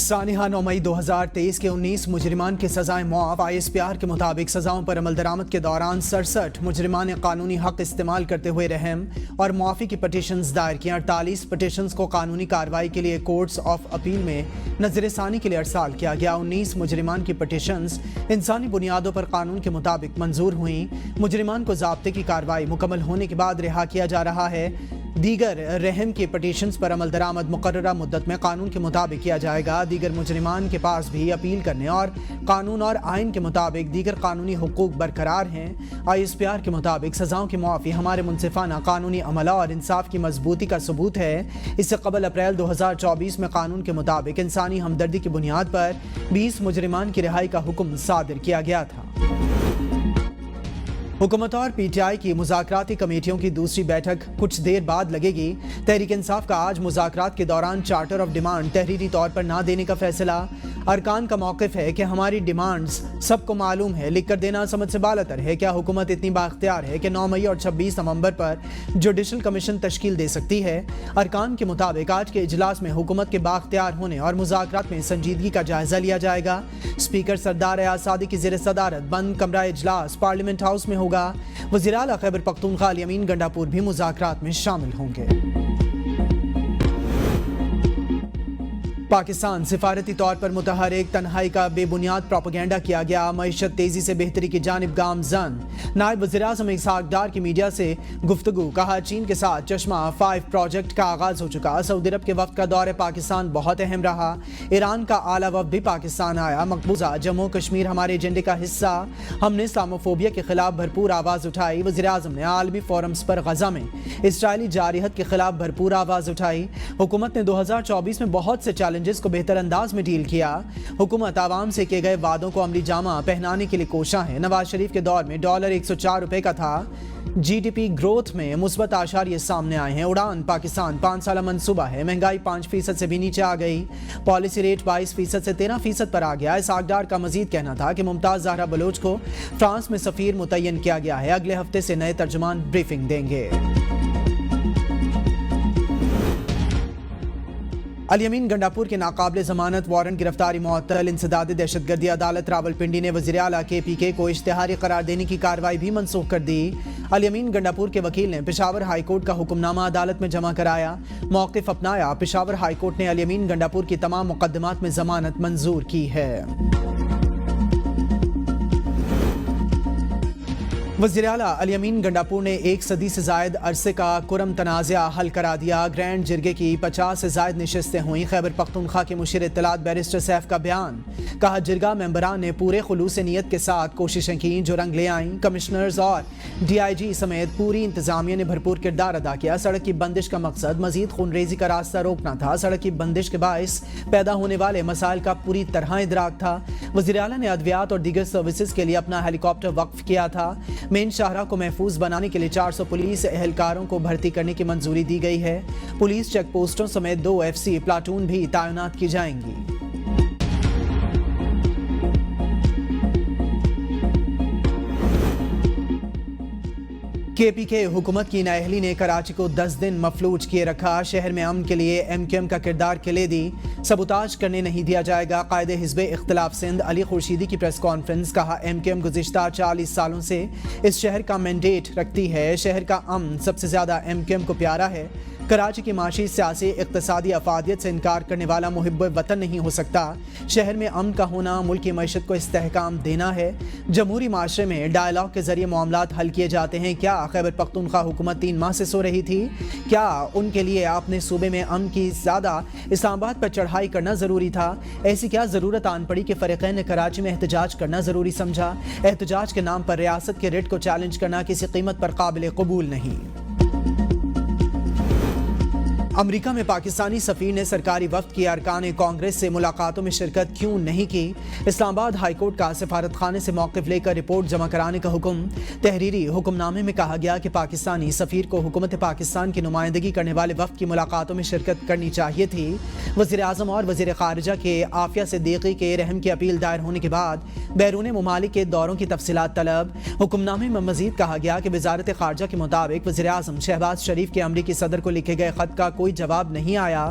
سانحہ 9 مئی 2023 کے 19 مجرمان کی سزائیں معاف ISPR کے مطابق سزاؤں پر عمل درآمد کے دوران 67 مجرمان نے قانونی حق استعمال کرتے ہوئے رحم اور معافی کی پٹیشنز دائر کی 48 پٹیشنز کو قانونی کارروائی کے لیے کورٹس آف اپیل میں نظر ثانی کے لیے ارسال کیا گیا 19 مجرمان کی پٹیشنز انسانی بنیادوں پر قانون کے مطابق منظور ہوئیں مجرمان کو ضابطے کی کارروائی مکمل ہونے کے بعد رہا کیا جا رہا ہے دیگر رحم کی پٹیشنز پر عمل درآمد مقررہ مدت میں قانون کے مطابق کیا جائے گا دیگر مجرمان کے پاس بھی اپیل کرنے اور قانون اور آئین کے مطابق دیگر قانونی حقوق برقرار ہیں ISPR کے مطابق سزاؤں کی معافی ہمارے منصفانہ قانونی عملہ اور انصاف کی مضبوطی کا ثبوت ہے اس سے قبل اپریل 2024 میں قانون کے مطابق انسانی ہمدردی کی بنیاد پر 20 مجرمان کی رہائی کا حکم صادر کیا گیا تھا حکومت اور PTI کی مذاکراتی کمیٹیوں کی دوسری بیٹھک کچھ دیر بعد لگے گی تحریک انصاف کا آج مذاکرات کے دوران چارٹر آف ڈیمانڈ تحریری طور پر نہ دینے کا فیصلہ ارکان کا موقف ہے کہ ہماری ڈیمانڈز سب کو معلوم ہے لکھ کر دینا سمجھ سے بالاتر ہے کیا حکومت اتنی بااختیار ہے کہ 9 مئی اور 26 نومبر پر جوڈیشل کمیشن تشکیل دے سکتی ہے ارکان کے مطابق آج کے اجلاس میں حکومت کے بااختیار ہونے اور مذاکرات میں سنجیدگی کا جائزہ لیا جائے گا اسپیکر سردار ایاز صادق کی زیر صدارت بند کمرہ اجلاس پارلیمنٹ ہاؤس میں ہوگا وزیر اعلیٰ خیبر پختونخوا الیمین گنڈاپور بھی مذاکرات میں شامل ہوں گے پاکستان سفارتی طور پر متحرک تنہائی کا بے بنیاد پروپیگنڈا کیا گیا معیشت تیزی سے بہتری کی جانب گامزن نائب وزیر اعظم اسحاق ڈار کی میڈیا سے گفتگو کہا چین کے ساتھ چشمہ 5 پروجیکٹ کا آغاز ہو چکا سعودی عرب کے وفد کا دور پاکستان بہت اہم رہا ایران کا اعلیٰ وفد بھی پاکستان آیا مقبوضہ جموں کشمیر ہمارے ایجنڈے کا حصہ ہم نے اسلاموفوبیا کے خلاف بھرپور آواز اٹھائی وزیر اعظم نے عالمی فورمز پر غزہ میں اسرائیلی جارحیت کے خلاف بھرپور آواز اٹھائی حکومت نے 2024 میں بہت سے چیلنجز کو بہتر انداز میں ڈیل کیا حکومت عوام سے کیے گئے وعدوں کو عملی جامہ پہنانے کے لیے کوشاں ہے نواز شریف کے دور میں ڈالر 104 روپے کا تھا GDP گروتھ میں مثبت اعشاریہ سامنے آئے ہیں اڑان پاکستان 5 سالہ منصوبہ ہے مہنگائی 5% سے بھی نیچے آ گئی پالیسی ریٹ 22% سے 13% پر آ گیا اسحاق ڈار کا مزید کہنا تھا کہ ممتاز زہرا بلوچ کو فرانس میں سفیر متعین کیا گیا ہے اگلے ہفتے سے نئے ترجمان بریفنگ دیں گے الیمین گنڈاپور کے ناقابل ضمانت وارنٹ گرفتاری معطل انسداد دہشت گردی عدالت راولپنڈی نے وزیر اعلیٰ KPK کو اشتہاری قرار دینے کی کارروائی بھی منسوخ کر دی الیمین گنڈاپور کے وکیل نے پشاور ہائی کورٹ کا حکم نامہ عدالت میں جمع کرایا موقف اپنایا پشاور ہائی کورٹ نے الیمین گنڈاپور کی تمام مقدمات میں ضمانت منظور کی ہے وزیر اعلیٰ الیمین گنڈاپور نے 1 صدی سے زائد عرصے کا کرم تنازعہ حل کرا دیا گرینڈ جرگے کی 50 سے زائد نشستیں ہوئیں خیبر پختونخوا کے مشیر اطلاعات بیرسٹر سیف کا بیان کہا جرگہ ممبران نے پورے خلوص نیت کے ساتھ کوششیں کیں جو رنگ لے آئیں کمشنرز اور DIG سمیت پوری انتظامیہ نے بھرپور کردار ادا کیا سڑک کی بندش کا مقصد مزید خون ریزی کا راستہ روکنا تھا سڑک کی بندش کے باعث پیدا ہونے والے مسائل کا پوری طرح ادراک تھا وزیر اعلیٰ نے ادویات اور دیگر سروسز کے لیے اپنا ہیلی کاپٹر وقف کیا تھا مین شاہراہ کو محفوظ بنانے کے لیے 400 پولیس اہلکاروں کو بھرتی کرنے کی منظوری دی گئی ہے پولیس چیک پوسٹوں سمیت 2 FC پلاٹون بھی تعینات کی جائیں گی KPK حکومت کی نااہلی نے کراچی کو 10 دن مفلوج کیے رکھا شہر میں امن کے لیے MQM کا کردار کلیدی سبوتاج کرنے نہیں دیا جائے گا قائد حزب اختلاف سندھ علی خورشیدی کی پریس کانفرنس کہا MQM گزشتہ 40 سالوں سے اس شہر کا مینڈیٹ رکھتی ہے شہر کا امن سب سے زیادہ MQM کو پیارا ہے کراچی کی معاشی سیاسی اقتصادی افادیت سے انکار کرنے والا محب وطن نہیں ہو سکتا شہر میں امن کا ہونا ملک کی معیشت کو استحکام دینا ہے جمہوری معاشرے میں ڈائیلاگ کے ذریعے معاملات حل کیے جاتے ہیں کیا خیبر پختونخوا حکومت 3 ماہ سے سو رہی تھی کیا ان کے لیے آپ نے صوبے میں امن کی زیادہ اسلام آباد پر چڑھائی کرنا ضروری تھا ایسی کیا ضرورت آن پڑی کہ فریقین نے کراچی میں احتجاج کرنا ضروری سمجھا احتجاج کے نام پر ریاست کے ریٹ کو چیلنج کرنا کسی قیمت پر قابل قبول نہیں امریکہ میں پاکستانی سفیر نے سرکاری وفد کی ارکان کانگریس سے ملاقاتوں میں شرکت کیوں نہیں کی اسلام آباد ہائی کورٹ کا سفارت خانے سے موقف لے کر رپورٹ جمع کرانے کا حکم تحریری حکم نامے میں کہا گیا کہ پاکستانی سفیر کو حکومت پاکستان کی نمائندگی کرنے والے وفد کی ملاقاتوں میں شرکت کرنی چاہیے تھی وزیر اعظم اور وزیر خارجہ کے عافیہ صدیقی کے رحم کی اپیل دائر ہونے کے بعد بیرون ممالک کے دوروں کی تفصیلات طلب حکم نامے میں مزید کہا گیا کہ وزارت خارجہ کے مطابق وزیر اعظم شہباز شریف کے امریکی صدر کو لکھے گئے خط کا کوئی جواب نہیں آیا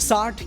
60